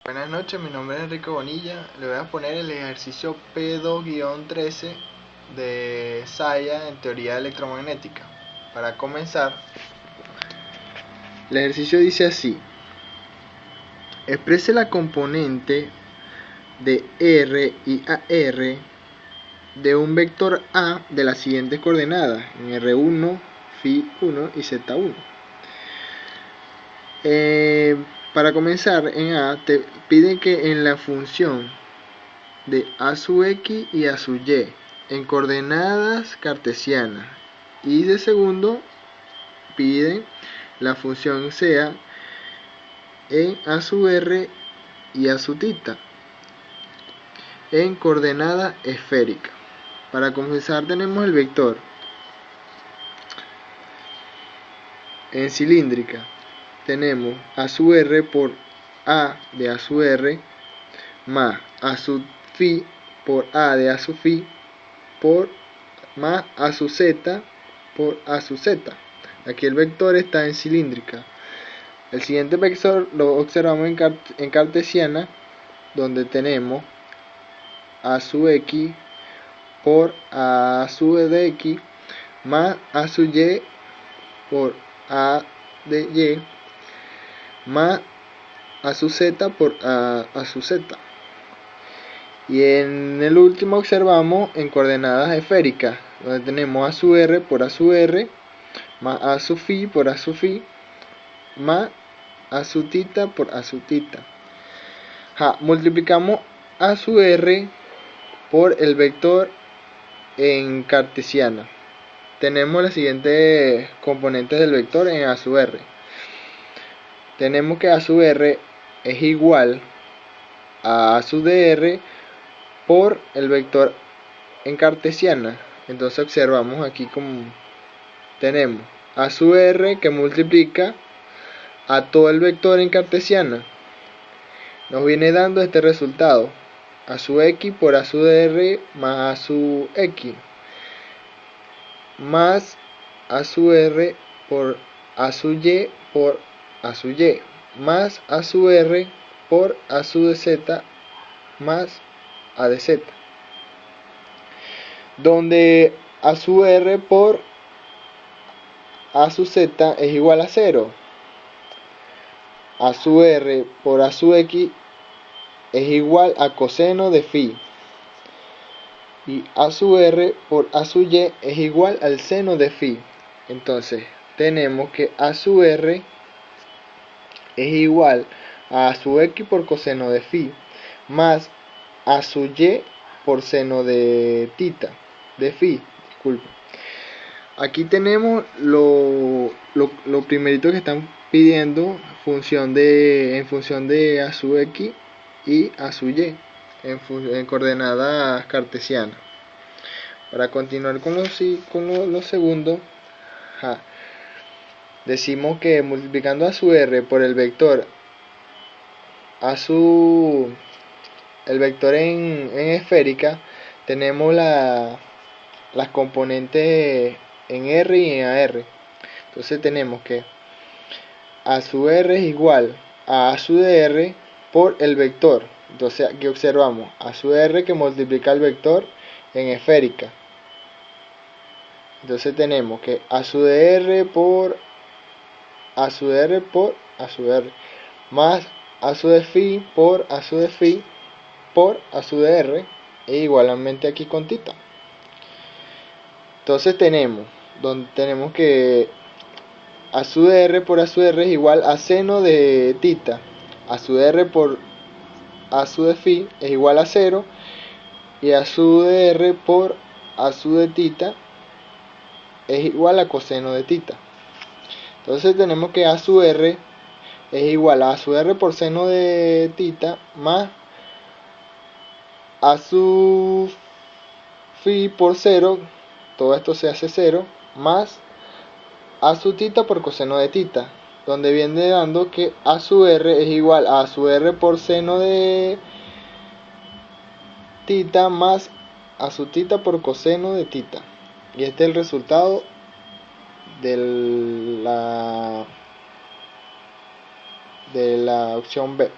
Buenas noches, mi nombre es Enrique Bonilla. Le voy a poner el ejercicio P2-13 de Saya en teoría electromagnética. Para comenzar, el ejercicio dice así: exprese la componente de R y AR de un vector A de las siguientes coordenadas, en R1, Φ1 y Z1. Para comenzar, en A te piden que en la función de A sub X y A sub Y en coordenadas cartesianas, y de segundo piden la función sea en A sub R y A sub θ en coordenada esférica. Para comenzar, tenemos el vector en cilíndrica. Tenemos A sub R por A de A sub R más A sub Φ por A de A sub Φ por más A sub Z por A sub Z. Aquí el vector está en cilíndrica. El siguiente vector lo observamos en cartesiana, donde tenemos A sub X por A sub de X más A sub Y por A de Y más A sub Z por A sub Z. Y en el último observamos en coordenadas esféricas, donde tenemos A sub R por A sub R más A sub Φ por A sub Φ más A sub θ por A sub θ. Multiplicamos A sub R por el vector en cartesiana. Tenemos las siguientes componentes del vector en A sub R. Tenemos que A sub R es igual a A sub de R por el vector en cartesiana. Entonces observamos aquí como tenemos A sub R que multiplica a todo el vector en cartesiana. Nos viene dando este resultado: A sub X por A sub de R más A sub X más A sub R por A sub Y por A sub Y más A sub R por A sub de Z más A de Z, donde A sub R por A sub Z es igual a 0. A sub R por A sub X es igual a coseno de Φ. Y A sub R por A sub Y es igual al seno de Φ. Entonces tenemos que A sub R es igual a A sub X por coseno de Φ más A sub Y por seno de θ, de Φ, disculpe. Aquí tenemos lo primerito que están pidiendo, en función de A sub X y A sub Y en coordenadas cartesianas. Para continuar con lo segundo, decimos que multiplicando A sub R por el vector el vector en esférica, tenemos las componentes en R y en AR. Entonces tenemos que A sub R es igual a A sub de R por el vector. Entonces aquí observamos A sub R que multiplica el vector en esférica. Entonces tenemos que A sub de R por A sub de R por A sub de R más A sub de Φ por A sub de Φ por A sub de R e igualmente aquí con θ. Entonces tenemos que A sub de R por A sub de R es igual a seno de θ. A sub de R por A sub de Φ es igual a 0 y A sub de R por A sub de θ es igual a coseno de θ. Entonces tenemos que A sub R es igual a A sub R por seno de θ más A sub Φ por 0, todo esto se hace 0, más A sub θ por coseno de θ, donde viene dando que A sub R es igual a A sub R por seno de θ más A sub θ por coseno de θ. Y este es el resultado de la opción B.